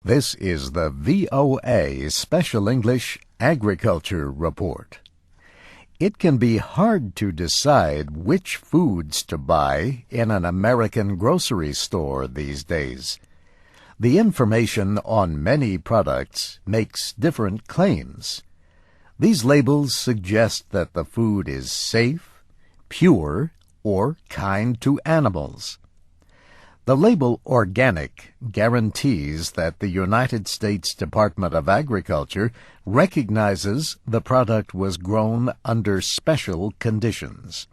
This is the VOA Special English Agriculture Report. It can be hard to decide which foods to buy in an American grocery store these days. The information on many products makes different claims. These labels suggest that the food is safe, pure, or kind to animals. The label organic guarantees that the United States Department of Agriculture recognizes the product was grown under special conditions.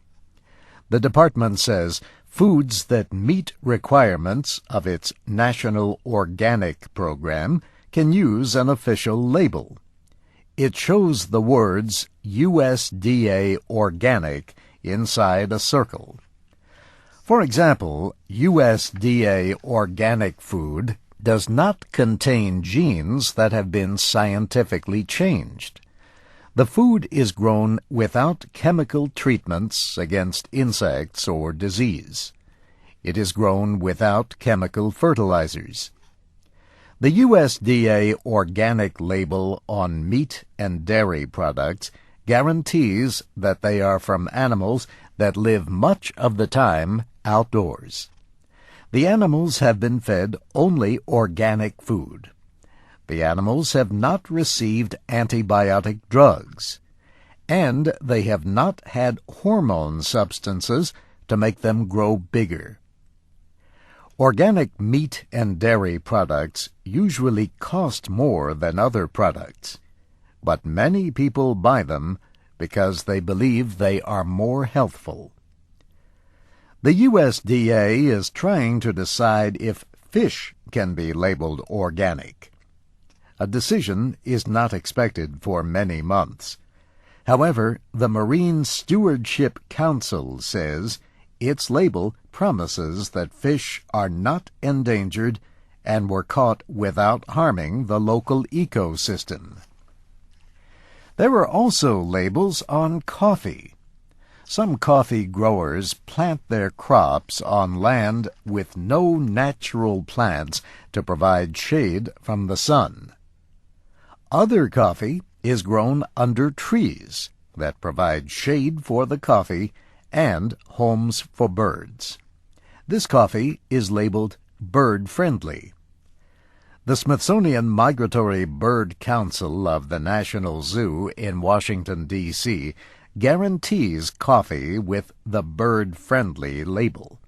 The department says foods that meet requirements of its National Organic Program can use an official label. It shows the words USDA Organic inside a circle. For example, USDA organic food does not contain genes that have been scientifically changed. The food is grown without chemical treatments against insects or disease. It is grown without chemical fertilizers. The USDA organic label on meat and dairy products guarantees that they are from animals that live much of the time outdoors. The animals have been fed only organic food. The animals have not received antibiotic drugs, and they have not had hormone substances to make them grow bigger. Organic meat and dairy products usually cost more than other products, but many people buy them because they believe they are more healthful. The USDA is trying to decide if fish can be labeled organic. A decision is not expected for many months. However, the Marine Stewardship Council says its label promises that fish are not endangered and were caught without harming the local ecosystem. There are also labels on coffee. Some coffee growers plant their crops on land with no natural plants to provide shade from the sun. Other coffee is grown under trees that provide shade for the coffee and homes for birds. This coffee is labeled bird-friendly. The Smithsonian Migratory Bird Council of the National Zoo in Washington, D.C., guarantees coffee with the bird-friendly label.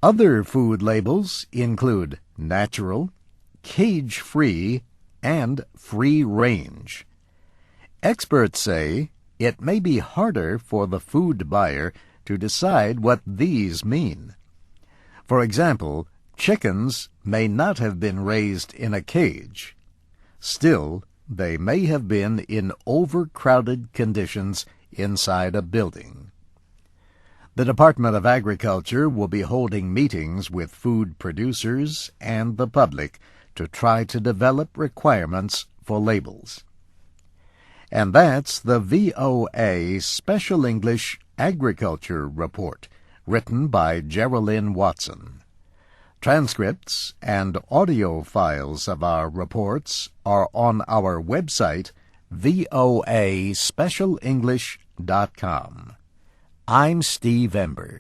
Other food labels include natural, cage-free, and free-range. Experts say it may be harder for the food buyer to decide what these mean. For example, chickens may not have been raised in a cage. Still, they may have been in overcrowded conditions inside a building. The Department of Agriculture will be holding meetings with food producers and the public to try to develop requirements for labels. And that's the VOA Special English Agriculture Report, written by Geraldine Watson. Transcripts and audio files of our reports are on our website, voaspecialenglish.com. I'm Steve Ember.